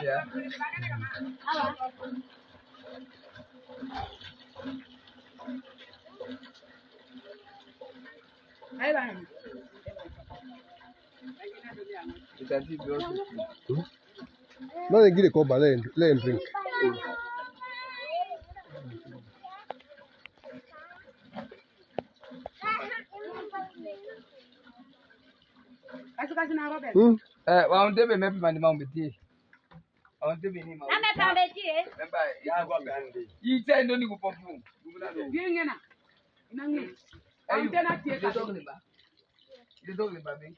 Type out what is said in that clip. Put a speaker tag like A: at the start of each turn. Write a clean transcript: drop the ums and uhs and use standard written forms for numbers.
A: Yeah.
B: No, they get a coba land drink.
A: Well, they may be my mom with tea. I want to be him. You said no, you go for you don't live by me.